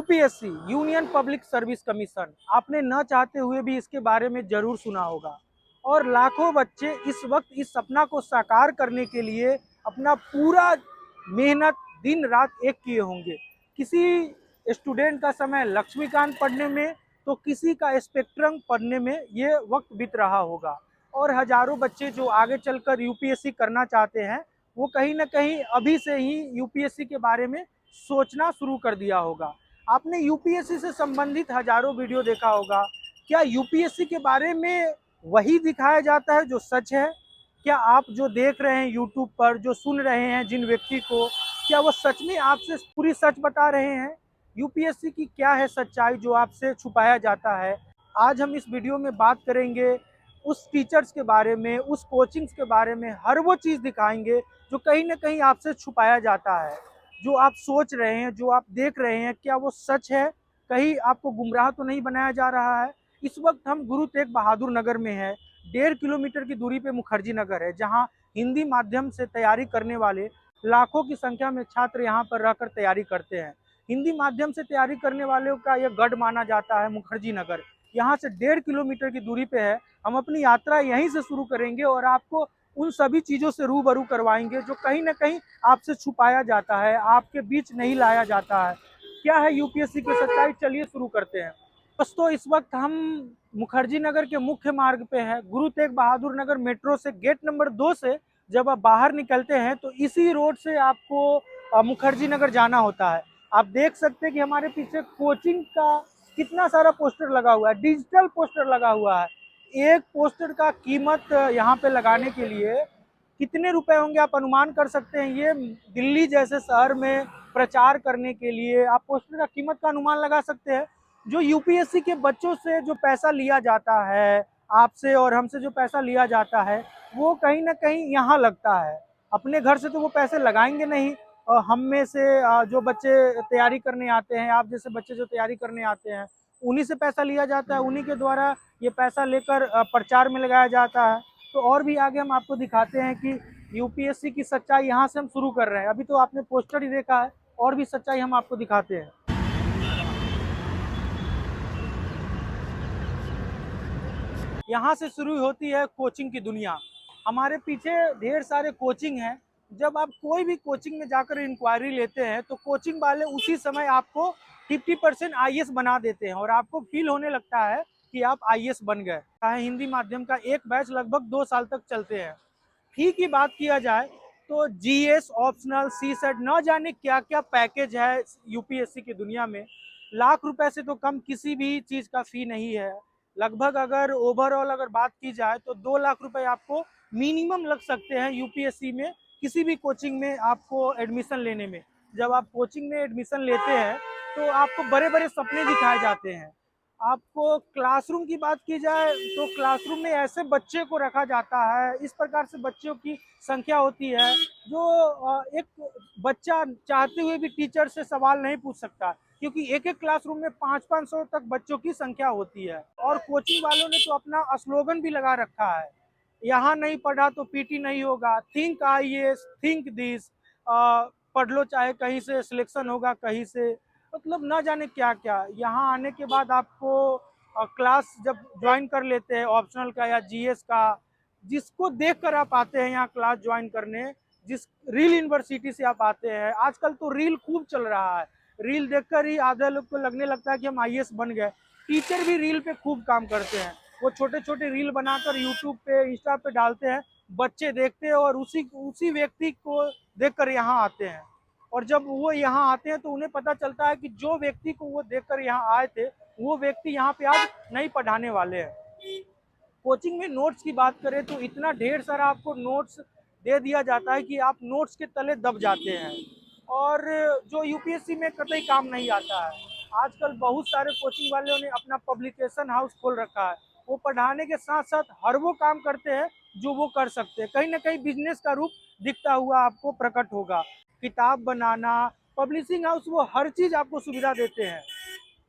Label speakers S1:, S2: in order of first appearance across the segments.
S1: UPSC union public service commission, आपने न चाहते हुए भी इसके बारे में जरूर सुना होगा। और लाखों बच्चे इस वक्त इस सपना को साकार करने के लिए अपना पूरा मेहनत दिन रात एक किए होंगे। किसी स्टूडेंट का समय लक्ष्मीकांत पढ़ने में तो किसी का स्पेक्ट्रम पढ़ने में ये वक्त बीत रहा होगा। और हजारों बच्चे जो आगे चलकर यूपीएससी करना चाहते हैं वो कहीं ना कहीं अभी से ही यूपीएससी के बारे में सोचना शुरू कर दिया होगा। आपने यूपीएससी से संबंधित हजारों वीडियो देखा होगा। क्या यूपीएससी के बारे में वही दिखाया जाता है जो सच है? क्या आप जो देख रहे हैं यूट्यूब पर, जो सुन रहे हैं जिन व्यक्ति को, क्या वो सच में आपसे पूरी सच बता रहे हैं? यूपीएससी की क्या है सच्चाई जो आपसे छुपाया जाता है? आज हम इस वीडियो में बात करेंगे उस टीचर्स के बारे में, उस कोचिंग्स के बारे में, हर वो चीज़ दिखाएंगे जो कहीं ना कहीं आपसे छुपाया जाता है। जो आप सोच रहे हैं, जो आप देख रहे हैं, क्या वो सच है? कहीं आपको गुमराह तो नहीं बनाया जा रहा है? इस वक्त हम गुरु तेग बहादुर नगर में है। 1.5 किलोमीटर की दूरी पे मुखर्जी नगर है, जहाँ हिंदी माध्यम से तैयारी करने वाले लाखों की संख्या में छात्र यहाँ पर रहकर तैयारी करते हैं। हिंदी माध्यम से तैयारी करने वालों का यह गढ़ माना जाता है मुखर्जी नगर। यहाँ से 1.5 किलोमीटर की दूरी पे है। हम अपनी यात्रा यहीं से शुरू करेंगे और आपको उन सभी चीज़ों से रूबरू करवाएंगे जो कहीं ना कहीं आपसे छुपाया जाता है, आपके बीच नहीं लाया जाता है। क्या है यूपीएससी की सच्चाई? चलिए शुरू करते हैं। दोस्तों, इस वक्त हम मुखर्जी नगर के मुख्य मार्ग पे है। गुरु तेग बहादुर नगर मेट्रो से गेट नंबर 2 से जब आप बाहर निकलते हैं तो इसी रोड से आपको मुखर्जी नगर जाना होता है। आप देख सकते हैं कि हमारे पीछे कोचिंग का कितना सारा पोस्टर लगा हुआ है, डिजिटल पोस्टर लगा हुआ है। एक पोस्टर का कीमत यहाँ पे लगाने के लिए कितने रुपए होंगे आप अनुमान कर सकते हैं। ये दिल्ली जैसे शहर में प्रचार करने के लिए आप पोस्टर का कीमत का अनुमान लगा सकते हैं। जो यूपीएससी के बच्चों से जो पैसा लिया जाता है, आपसे और हमसे जो पैसा लिया जाता है, वो कहीं ना कहीं यहाँ लगता है। अपने घर से तो वो पैसे लगाएंगे नहीं। और हम में से जो बच्चे तैयारी करने आते हैं, आप जैसे बच्चे जो तैयारी करने आते हैं, उन्हीं से पैसा लिया जाता है। उन्हीं के द्वारा ये पैसा लेकर प्रचार में लगाया जाता है। तो और भी आगे हम आपको दिखाते हैं कि यूपीएससी की सच्चाई यहाँ से हम शुरू कर रहे हैं। अभी तो आपने पोस्टर ही देखा है, और भी सच्चाई हम आपको दिखाते हैं। यहाँ से शुरू होती है कोचिंग की दुनिया। हमारे पीछे ढेर सारे कोचिंग हैं। जब आप कोई भी कोचिंग में जाकर इंक्वायरी लेते हैं तो कोचिंग वाले उसी समय आपको 50% आईएएस बना देते हैं और आपको फील होने लगता है कि आप आईएएस बन गए। हिंदी माध्यम का एक बैच लगभग 2 साल तक चलते हैं। फी की बात किया जाए तो जीएस ऑप्शनल, सी सेट, न जाने क्या क्या पैकेज है यूपीएससी की दुनिया में। लाख रुपए से तो कम किसी भी चीज़ का फी नहीं है। लगभग अगर ओवरऑल अगर बात की जाए तो 2 लाख रुपए आपको मिनिमम लग सकते हैं यूपीएससी में, किसी भी कोचिंग में आपको एडमिशन लेने में। जब आप कोचिंग में एडमिशन लेते हैं तो आपको बड़े बड़े सपने दिखाए जाते हैं। आपको क्लासरूम की बात की जाए तो क्लासरूम में ऐसे बच्चे को रखा जाता है, इस प्रकार से बच्चों की संख्या होती है जो एक बच्चा चाहते हुए भी टीचर से सवाल नहीं पूछ सकता, क्योंकि एक एक क्लासरूम में 500-500 तक बच्चों की संख्या होती है। और कोचिंग वालों ने तो अपना स्लोगन भी लगा रखा है, यहाँ नहीं पढ़ा तो पीटी नहीं होगा, थिंक आईएएस, थिंक दिस, पढ़ लो चाहे कहीं से सिलेक्शन होगा कहीं से। मतलब ना जाने क्या क्या। यहाँ आने के बाद आपको क्लास जब ज्वाइन कर लेते हैं ऑप्शनल का या जीएस का, जिसको देखकर आप आते हैं यहाँ क्लास ज्वाइन करने, जिस रील यूनिवर्सिटी से आप आते हैं, आजकल तो रील खूब चल रहा है। रील देखकर ही आधे लोग को लगने लगता है कि हम आईएएस बन गए। टीचर भी रील पे खूब काम करते हैं। वो छोटे छोटे रील बनाकर यूट्यूब पे, इंस्टा पे डालते हैं, बच्चे देखते हैं और उसी व्यक्ति को देखकर यहाँ आते हैं। और जब वो यहाँ आते हैं तो उन्हें पता चलता है कि जो व्यक्ति को वो देखकर यहाँ आए थे, वो व्यक्ति यहाँ पे आज नहीं पढ़ाने वाले हैं। कोचिंग में नोट्स की बात करें तो इतना ढेर सारा आपको नोट्स दे दिया जाता है कि आप नोट्स के तले दब जाते हैं, और जो यूपीएससी में कतई काम नहीं आता है। आजकल बहुत सारे कोचिंग वालों ने अपना पब्लिकेशन हाउस खोल रखा है। वो पढ़ाने के साथ साथ हर वो काम करते हैं जो वो कर सकते हैं। कहीं ना कहीं बिजनेस का रूप दिखता हुआ आपको प्रकट होगा। किताब बनाना, पब्लिशिंग हाउस, वो हर चीज़ आपको सुविधा देते हैं।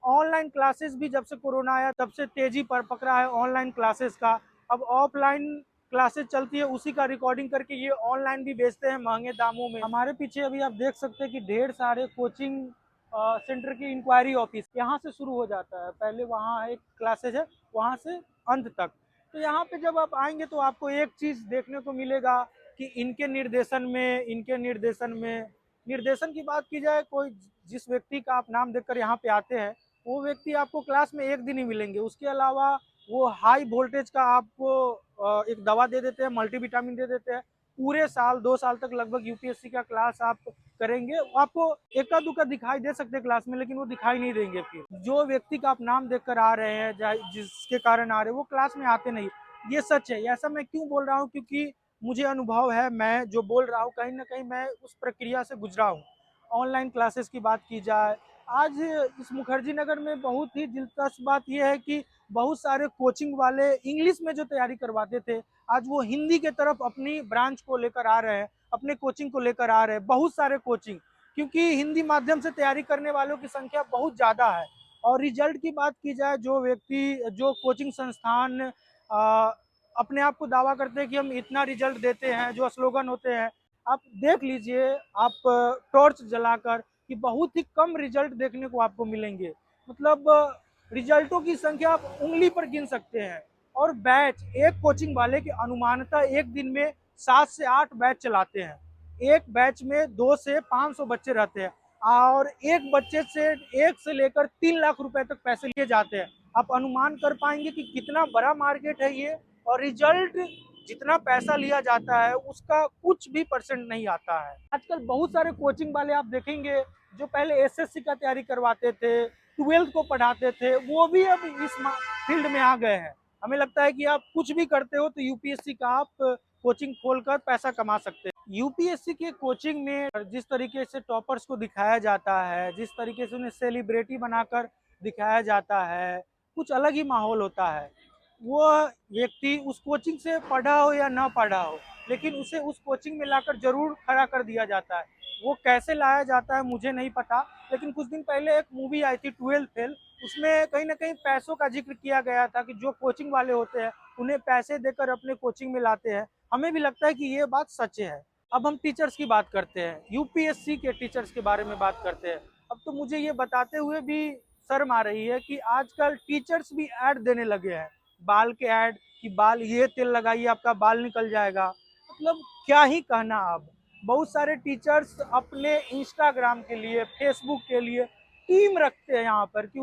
S1: ऑनलाइन क्लासेस भी जब से कोरोना आया तब से तेजी पर पकड़ा है ऑनलाइन क्लासेस का। अब ऑफलाइन क्लासेस चलती है, उसी का रिकॉर्डिंग करके ये ऑनलाइन भी बेचते हैं महंगे दामों में। हमारे पीछे अभी आप देख सकते हैं कि ढेर सारे कोचिंग सेंटर की इंक्वायरी ऑफिस यहाँ से शुरू हो जाता है। पहले वहाँ एक क्लासेज है, वहाँ से अंत तक। तो यहाँ पे जब आप आएंगे तो आपको एक चीज़ देखने को मिलेगा कि इनके निर्देशन की बात की जाए, कोई जिस व्यक्ति का आप नाम देखकर यहाँ पे आते हैं वो व्यक्ति आपको क्लास में एक दिन ही मिलेंगे। उसके अलावा वो हाई वोल्टेज का आपको एक दवा दे देते हैं, मल्टीविटामिन दे देते हैं। पूरे साल 2 साल तक लगभग यूपीएससी का क्लास आप करेंगे, आपको एका दुक्का दिखाई दे सकते हैं क्लास में, लेकिन वो दिखाई नहीं देंगे। फिर जो व्यक्ति का आप नाम देखकर आ रहे हैं, जिसके कारण आ रहे हैं, वो क्लास में आते नहीं। ये सच है। ऐसा मैं क्यों बोल रहा हूँ? क्योंकि मुझे अनुभव है, मैं जो बोल रहा हूँ कहीं ना कहीं मैं उस प्रक्रिया से गुजरा हूँ। ऑनलाइन क्लासेस की बात की जाए, आज इस मुखर्जी नगर में बहुत ही दिलचस्प बात यह है कि बहुत सारे कोचिंग वाले इंग्लिश में जो तैयारी करवाते थे, आज वो हिंदी के तरफ अपनी ब्रांच को लेकर आ रहे हैं, अपने कोचिंग को लेकर आ रहे हैं। बहुत सारे कोचिंग, क्योंकि हिंदी माध्यम से तैयारी करने वालों की संख्या बहुत ज़्यादा है। और रिजल्ट की बात की जाए, जो कोचिंग संस्थान अपने आप को दावा करते हैं कि हम इतना रिजल्ट देते हैं, जो स्लोगन होते हैं, आप देख लीजिए, आप टॉर्च जलाकर, कि बहुत ही कम रिजल्ट देखने को आपको मिलेंगे। मतलब रिजल्टों की संख्या आप उंगली पर गिन सकते हैं। और बैच, एक कोचिंग वाले के अनुमानतः एक दिन में 7 से 8 बैच चलाते हैं। एक बैच में 2 से 500 बच्चे रहते हैं, और एक बच्चे से 1 से लेकर 3 लाख रुपए तक पैसे लिए जाते हैं। आप अनुमान कर पाएंगे कि कितना बड़ा मार्केट है ये। और रिजल्ट, जितना पैसा लिया जाता है उसका कुछ भी परसेंट नहीं आता है। आजकल बहुत सारे कोचिंग वाले आप देखेंगे जो पहले एसएससी का तैयारी करवाते थे, 12th को पढ़ाते थे, वो भी अब इस फील्ड में आ गए हैं। हमें लगता है कि आप कुछ भी करते हो तो यूपीएससी का आप कोचिंग खोलकर पैसा कमा सकते हैं। यूपीएससी के कोचिंग में जिस तरीके से टॉपर्स को दिखाया जाता है, जिस तरीके से उन्हें सेलिब्रिटी बनाकर दिखाया जाता है, कुछ अलग ही माहौल होता है। वो व्यक्ति उस कोचिंग से पढ़ा हो या ना पढ़ा हो, लेकिन उसे उस कोचिंग में लाकर जरूर खड़ा कर दिया जाता है। वो कैसे लाया जाता है मुझे नहीं पता, लेकिन कुछ दिन पहले एक मूवी आई थी 12th फेल, उसमें कहीं ना कहीं पैसों का जिक्र किया गया था कि जो कोचिंग वाले होते हैं उन्हें पैसे देकर अपने कोचिंग में लाते हैं। हमें भी लगता है कि ये बात सच है। अब हम टीचर्स की बात करते हैं, यूपीएससी के टीचर्स के बारे में बात करते हैं। अब तो मुझे ये बताते हुए भी शर्म आ रही है कि आजकल टीचर्स भी ऐड देने लगे हैं, बाल के ऐड, कि बाल ये तेल लगाइए आपका बाल निकल जाएगा। मतलब क्या ही कहना। अब बहुत सारे टीचर्स अपने इंस्टाग्राम के लिए, फेसबुक के लिए टीम रखते हैं यहाँ पर, कि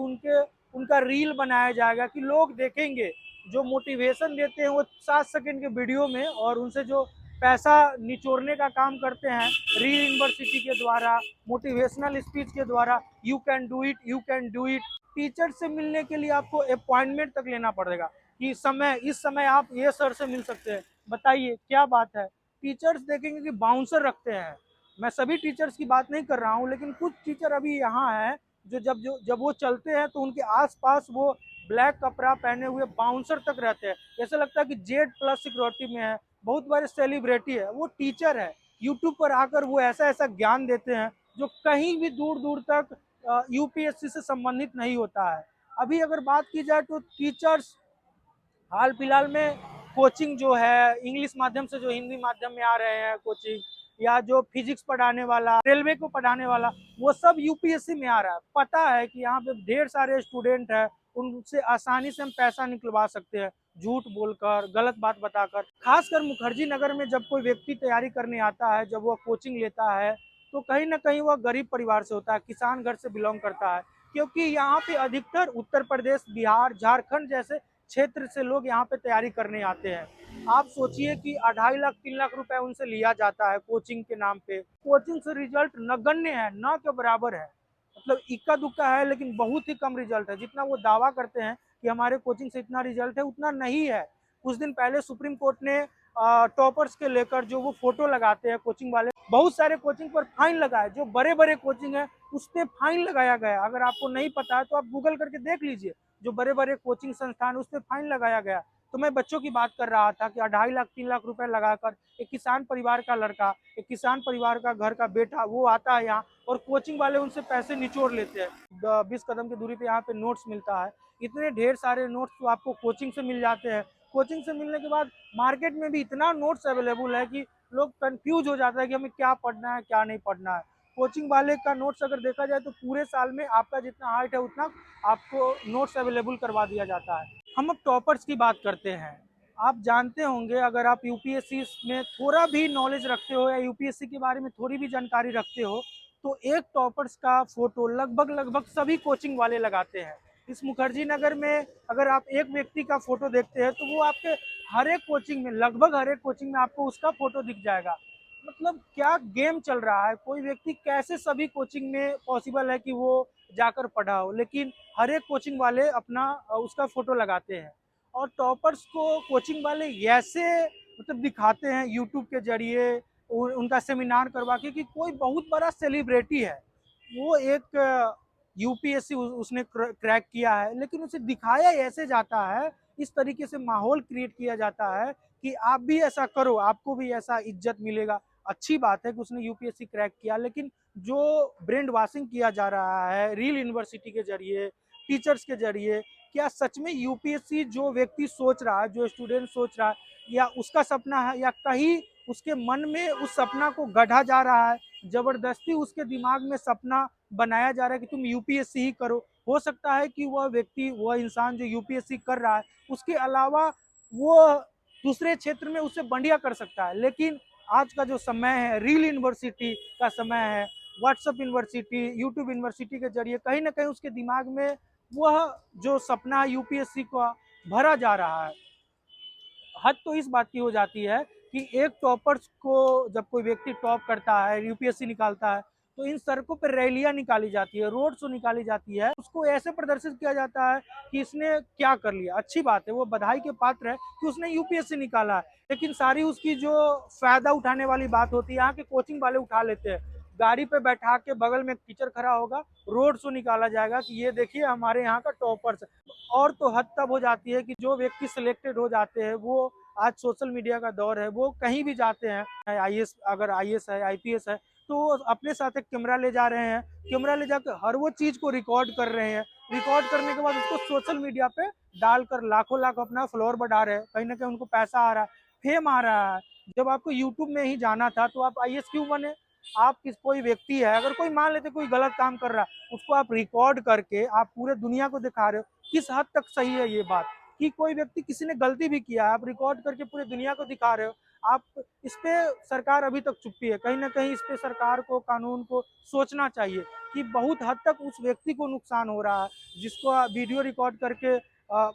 S1: उनका रील बनाया जाएगा, कि लोग देखेंगे। जो मोटिवेशन देते हैं वो 7 सेकंड के वीडियो में, और उनसे जो पैसा निचोड़ने का काम करते हैं री यूनिवर्सिटी के द्वारा, मोटिवेशनल स्पीच के द्वारा, you can do it, you can do it. Teacher से मिलने के लिए आपको अपॉइंटमेंट तक लेना पड़ेगा कि इस समय आप ये सर से मिल सकते हैं। बताइए क्या बात है। टीचर्स देखेंगे कि बाउंसर रखते हैं। मैं सभी टीचर्स की बात नहीं कर रहा हूँ, लेकिन कुछ टीचर अभी यहाँ हैं जब वो चलते हैं तो उनके आसपास वो ब्लैक कपड़ा पहने हुए बाउंसर तक रहते हैं। ऐसा लगता है कि जेड+ सिक्योरिटी में है। बहुत बड़े सेलिब्रिटी है, वो टीचर है। यूट्यूब पर आकर वो ऐसा ऐसा ज्ञान देते हैं जो कहीं भी दूर दूर तक यूपीएससी से संबंधित नहीं होता है। अभी अगर बात की जाए तो टीचर्स हाल फिलहाल में कोचिंग जो है इंग्लिश माध्यम से, जो हिंदी माध्यम में आ रहे हैं कोचिंग, या जो फिजिक्स पढ़ाने वाला, रेलवे को पढ़ाने वाला, वो सब यूपीएससी में आ रहा है। पता है कि यहाँ पे ढेर सारे स्टूडेंट हैं, उनसे आसानी से हम पैसा निकलवा सकते हैं, झूठ बोलकर, गलत बात बताकर। खासकर मुखर्जी नगर में जब कोई व्यक्ति तैयारी करने आता है, जब वह कोचिंग लेता है, तो कहीं ना कहीं वह गरीब परिवार से होता है, किसान घर से बिलोंग करता है। क्योंकि यहाँ पे अधिकतर उत्तर प्रदेश, बिहार, झारखंड जैसे क्षेत्र से लोग यहाँ पे तैयारी करने आते हैं। आप सोचिए कि 2.5 लाख 3 लाख रुपए उनसे लिया जाता है कोचिंग के नाम पे। कोचिंग से रिजल्ट नगण्य है, न के बराबर है। मतलब इक्का दुक्का है, लेकिन बहुत ही कम रिजल्ट है। जितना वो दावा करते हैं कि हमारे कोचिंग से इतना रिजल्ट है, उतना नहीं है। कुछ दिन पहले सुप्रीम कोर्ट ने टॉपर्स के लेकर जो वो फोटो लगाते हैं कोचिंग वाले, बहुत सारे कोचिंग पर फाइन लगाए। जो बड़े बड़े कोचिंग है उस पर फाइन लगाया गया। अगर आपको नहीं पता है तो आप गूगल करके देख लीजिए। जो बड़े बड़े कोचिंग संस्थान, उस पर फाइन लगाया गया। तो मैं बच्चों की बात कर रहा था कि 2.5 लाख 3 लाख रुपए लगाकर एक किसान परिवार का लड़का, एक किसान परिवार का घर का बेटा वो आता है यहाँ, और कोचिंग वाले उनसे पैसे निचोड़ लेते हैं। 20 कदम की दूरी पे यहाँ पे नोट्स मिलता है। इतने ढेर सारे नोट्स तो आपको कोचिंग से मिल जाते हैं। कोचिंग से मिलने के बाद मार्केट में भी इतना नोट्स अवेलेबल है कि लोग कंफ्यूज हो जाता है कि हमें क्या पढ़ना है क्या नहीं पढ़ना है। कोचिंग वाले का नोट्स अगर देखा जाए तो पूरे साल में आपका जितना हाइट है उतना आपको नोट्स अवेलेबल करवा दिया जाता है। हम अब टॉपर्स की बात करते हैं। आप जानते होंगे, अगर आप यूपीएससी में थोड़ा भी नॉलेज रखते हो या यूपीएससी के बारे में थोड़ी भी जानकारी रखते हो, तो एक टॉपर्स का फोटो लगभग लगभग सभी कोचिंग वाले लगाते हैं। इस मुखर्जी नगर में अगर आप एक व्यक्ति का फोटो देखते हैं तो वो आपके हर एक कोचिंग में, लगभग हर एक कोचिंग में आपको उसका फोटो दिख जाएगा। मतलब क्या गेम चल रहा है, कोई व्यक्ति कैसे सभी कोचिंग में पॉसिबल है कि वो जाकर पढ़ा हो, लेकिन हर एक कोचिंग वाले अपना उसका फोटो लगाते हैं। और टॉपर्स को कोचिंग वाले ऐसे मतलब दिखाते हैं यूट्यूब के जरिए, उनका सेमिनार करवा के कि कोई बहुत बड़ा सेलिब्रिटी है, वो एक यूपीएससी उसने क्रैक किया है, लेकिन उसे दिखाया ऐसे जाता है, इस तरीके से माहौल क्रिएट किया जाता है कि आप भी ऐसा करो, आपको भी ऐसा इज्जत मिलेगा। अच्छी बात है कि उसने यूपीएससी क्रैक किया, लेकिन जो ब्रेन वॉशिंग किया जा रहा है रील यूनिवर्सिटी के जरिए, टीचर्स के जरिए, क्या सच में यूपीएससी जो व्यक्ति सोच रहा है, जो स्टूडेंट सोच रहा है, या उसका सपना है, या कहीं उसके मन में उस सपना को गढ़ा जा रहा है, जबरदस्ती उसके दिमाग में सपना बनाया जा रहा है कि तुम यूपीएससी ही करो। हो सकता है कि वह व्यक्ति, वह इंसान जो यूपीएससी कर रहा है, उसके अलावा वो दूसरे क्षेत्र में उससे बढ़िया कर सकता है। लेकिन आज का जो समय है, रील यूनिवर्सिटी का समय है, व्हाट्सएप यूनिवर्सिटी, यूट्यूब यूनिवर्सिटी के जरिए कहीं ना कहीं उसके दिमाग में वह जो सपना यूपीएससी का भरा जा रहा है। हद तो इस बात की हो जाती है कि एक टॉपर्स को जब कोई व्यक्ति टॉप करता है, यूपीएससी निकालता है, तो इन सड़कों पर रैलियां निकाली जाती है, रोड शो निकाली जाती है, उसको ऐसे प्रदर्शित किया जाता है कि इसने क्या कर लिया। अच्छी बात है, वो बधाई के पात्र है कि उसने यूपीएससी निकाला है, लेकिन सारी उसकी जो फायदा उठाने वाली बात होती है, यहाँ के कोचिंग वाले उठा लेते हैं। गाड़ी पे बैठा के बगल में एक टीचर खड़ा होगा, रोड शो निकाला जाएगा कि ये देखिए हमारे यहाँ का टॉपर्स। और तो हद तब हो जाती है कि जो व्यक्ति सिलेक्टेड हो जाते हैं, वो आज सोशल मीडिया का दौर है, वो कहीं भी जाते हैं, आईएएस, अगर आईएएस है, आईपीएस है, तो वो अपने साथ एक कैमरा ले जा रहे हैं, कैमरा ले जाकर हर वो चीज को रिकॉर्ड कर रहे हैं। रिकॉर्ड करने के बाद उसको सोशल मीडिया पे डालकर लाखों लाख अपना फ्लोर बढ़ा रहे हैं, कहीं ना कहीं उनको पैसा आ रहा है, फेम आ रहा है। जब आपको यूट्यूब में ही जाना था तो आप आईएएस क्यों बने? आप किस, कोई व्यक्ति है, अगर कोई मान लेते कोई गलत काम कर रहा है, उसको आप रिकॉर्ड करके आप पूरे दुनिया को दिखा रहे हो। किस हद तक सही है ये बात कि कोई व्यक्ति, किसी ने गलती भी किया है, आप रिकॉर्ड करके पूरे दुनिया को दिखा रहे हो? आप इस पे सरकार अभी तक चुप्पी है। कहीं ना कहीं इस पे सरकार को, कानून को सोचना चाहिए कि बहुत हद तक उस व्यक्ति को नुकसान हो रहा है जिसको वीडियो रिकॉर्ड करके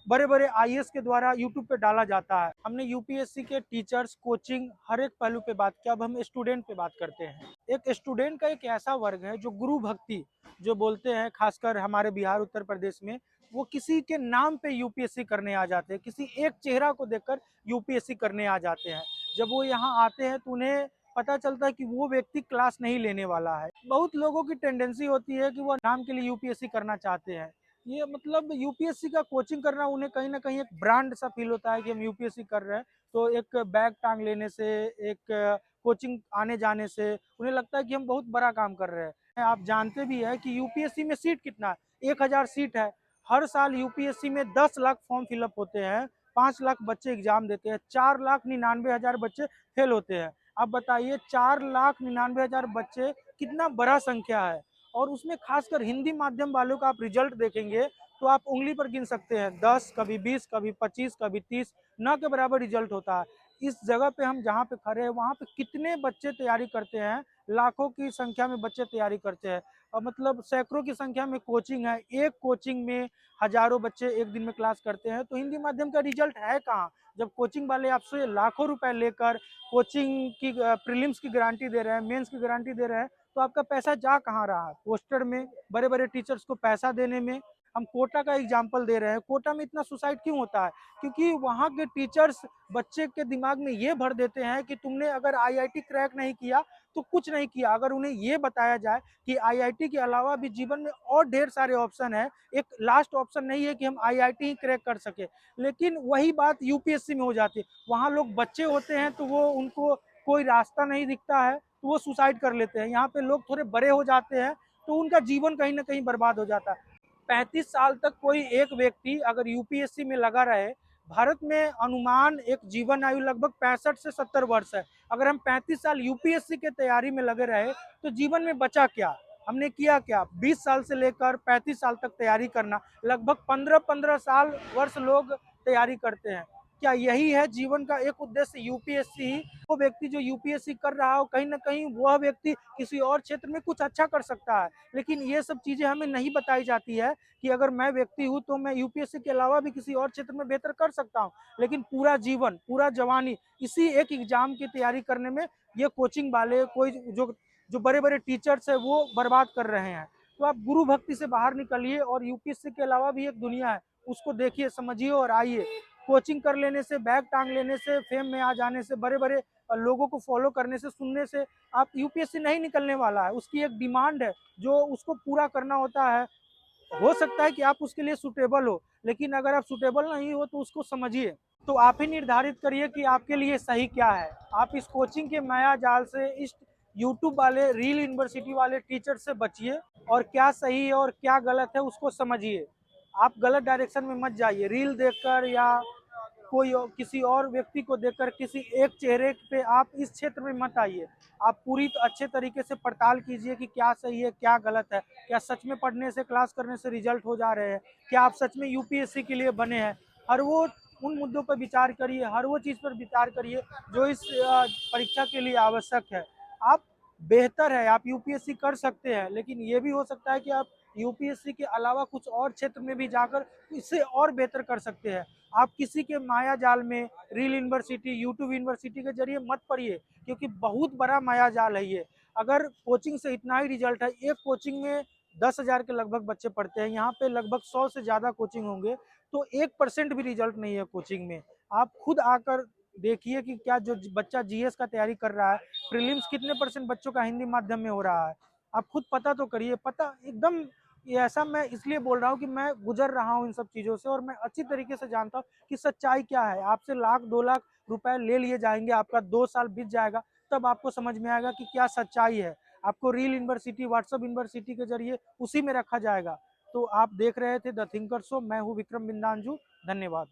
S1: बड़े बड़े आईएएस के द्वारा यूट्यूब पे डाला जाता है। हमने यूपीएससी के टीचर्स, कोचिंग, हर एक पहलू पे बात किया, अब हम स्टूडेंट पे बात करते हैं। एक स्टूडेंट का एक ऐसा वर्ग है जो गुरु भक्ति जो बोलते हैं, खासकर हमारे बिहार उत्तर प्रदेश में, वो किसी के नाम पे यूपीएससी करने आ जाते हैं, किसी एक चेहरा को देखकर यूपीएससी करने आ जाते हैं। जब वो यहाँ आते हैं तो उन्हें पता चलता है कि वो व्यक्ति क्लास नहीं लेने वाला है। बहुत लोगों की टेंडेंसी होती है कि वो नाम के लिए यूपीएससी करना चाहते हैं। ये मतलब यूपीएससी का कोचिंग करना उन्हें कहीं ना कहीं एक ब्रांड सा फील होता है कि हम यूपीएससी कर रहे हैं। तो एक बैग टांग लेने से, एक कोचिंग आने जाने से उन्हें लगता है कि हम बहुत बड़ा काम कर रहे हैं। आप जानते भी है कि यूपीएससी में सीट कितना है, 1000 सीट है। हर साल यूपीएससी में 10 लाख फॉर्म फिलअप होते हैं, 5 लाख बच्चे एग्जाम देते हैं, 4,99,000 बच्चे फेल होते हैं। अब बताइए 4,99,000 बच्चे कितना बड़ा संख्या है। और उसमें खासकर हिंदी माध्यम वालों का आप रिजल्ट देखेंगे तो आप उंगली पर गिन सकते हैं, 10, कभी 20, कभी 25, कभी 30 न के बराबर रिजल्ट होता है। इस जगह पे हम जहाँ पे खड़े हैं वहाँ पे कितने बच्चे तैयारी करते हैं, लाखों की संख्या में बच्चे तैयारी करते हैं। और मतलब सैकड़ों की संख्या में कोचिंग है, एक कोचिंग में हजारों बच्चे एक दिन में क्लास करते हैं, तो हिंदी माध्यम का रिजल्ट है कहाँ? जब कोचिंग वाले आपसे लाखों रुपए लेकर कोचिंग की प्रीलिम्स की गारंटी दे रहे हैं, मेंस की गारंटी दे रहे हैं, तो आपका पैसा जा कहाँ रहा है? पोस्टर में, बड़े बड़े टीचर्स को पैसा देने में। हम कोटा का एग्जाम्पल दे रहे हैं, कोटा में इतना सुसाइड क्यों होता है? क्योंकि वहाँ के टीचर्स बच्चे के दिमाग में ये भर देते हैं कि तुमने अगर आईआईटी क्रैक नहीं किया तो कुछ नहीं किया। अगर उन्हें ये बताया जाए कि आईआईटी के अलावा भी जीवन में और ढेर सारे ऑप्शन है, एक लास्ट ऑप्शन नहीं है कि हम आईआईटी ही क्रैक कर सके, लेकिन वही बात यूपीएससी में हो जाती है। वहाँ लोग बच्चे होते हैं तो वो, उनको कोई रास्ता नहीं दिखता है तो वो सुसाइड कर लेते हैं। यहाँ पे लोग थोड़े बड़े हो जाते हैं तो उनका जीवन कहीं ना कहीं बर्बाद हो जाता है। 35 साल तक कोई एक व्यक्ति अगर यूपीएससी में लगा रहे, भारत में अनुमान एक जीवन आयु लगभग 65 से 70 वर्ष है। अगर हम 35 साल यूपीएससी के तैयारी में लगे रहे तो जीवन में बचा क्या? हमने किया क्या? 20 साल से लेकर 35 साल तक तैयारी करना, लगभग 15-15 साल वर्ष लोग तैयारी करते हैं। क्या यही है जीवन का एक उद्देश्य यूपीएससी ही? वो व्यक्ति जो यूपीएससी कर रहा हो, कहीं ना कहीं वह व्यक्ति किसी और क्षेत्र में कुछ अच्छा कर सकता है, लेकिन ये सब चीजें हमें नहीं बताई जाती है कि अगर मैं व्यक्ति हूँ तो मैं यूपीएससी के अलावा भी किसी और क्षेत्र में बेहतर कर सकता हूँ। लेकिन पूरा जीवन, पूरा जवानी इसी एक एग्जाम की तैयारी करने में ये कोचिंग वाले, कोई जो जो बड़े बड़े टीचर्स है वो बर्बाद कर रहे हैं। तो आप गुरु भक्ति से बाहर निकलिए और यूपीएससी के अलावा भी एक दुनिया है, उसको देखिए, समझिए और आइए। कोचिंग कर लेने से, बैग टांग लेने से, फेम में आ जाने से, बड़े बड़े लोगों को फॉलो करने से, सुनने से आप यूपीएससी नहीं निकलने वाला है। उसकी एक डिमांड है जो उसको पूरा करना होता है। हो सकता है कि आप उसके लिए सुटेबल हो, लेकिन अगर आप सुटेबल नहीं हो तो उसको समझिए। तो आप ही निर्धारित करिए कि आपके लिए सही क्या है। आप इस कोचिंग के माया जाल से, इस यूट्यूब वाले, रील यूनिवर्सिटी वाले टीचर से बचिए और क्या सही है और क्या गलत है उसको समझिए। आप गलत डायरेक्शन में मत जाइए, रील देखकर या किसी और व्यक्ति को देखकर किसी एक चेहरे पे आप इस क्षेत्र में मत आइए। आप पूरी अच्छे तरीके से पड़ताल कीजिए कि क्या सही है, क्या गलत है। क्या सच में पढ़ने से, क्लास करने से रिजल्ट हो जा रहे हैं? क्या आप सच में यूपीएससी के लिए बने हैं? हर वो उन मुद्दों पर विचार करिए, हर वो चीज़ पर विचार करिए जो इस परीक्षा के लिए आवश्यक है। आप बेहतर है, आप यूपीएससी कर सकते हैं, लेकिन ये भी हो सकता है कि आप यूपीएससी के अलावा कुछ और क्षेत्र में भी जाकर इससे और बेहतर कर सकते हैं। आप किसी के माया जाल में, रील यूनिवर्सिटी, यूट्यूब यूनिवर्सिटी के जरिए मत पढ़िए, क्योंकि बहुत बड़ा माया जाल है ये। अगर कोचिंग से इतना ही रिजल्ट है, एक कोचिंग में 10,000 के लगभग बच्चे पढ़ते हैं, यहाँ पे लगभग 100 से ज़्यादा कोचिंग होंगे, तो 1% भी रिजल्ट नहीं है कोचिंग में। आप खुद आकर देखिए कि क्या जो बच्चा जीएस का तैयारी कर रहा है, प्रीलिम्स कितने % बच्चों का हिंदी माध्यम में हो रहा है। आप खुद पता तो करिए। पता एकदम, ये ऐसा मैं इसलिए बोल रहा हूँ कि मैं गुजर रहा हूँ इन सब चीज़ों से और मैं अच्छी तरीके से जानता हूँ कि सच्चाई क्या है। आपसे लाख 2 लाख रुपए ले लिए जाएंगे, आपका 2 साल बीत जाएगा, तब आपको समझ में आएगा कि क्या सच्चाई है। आपको रील यूनिवर्सिटी, व्हाट्सएप यूनिवर्सिटी के जरिए उसी में रखा जाएगा। तो आप देख रहे थे द थिंकर शो, मैं हूँ विक्रम बिंदांजू। धन्यवाद।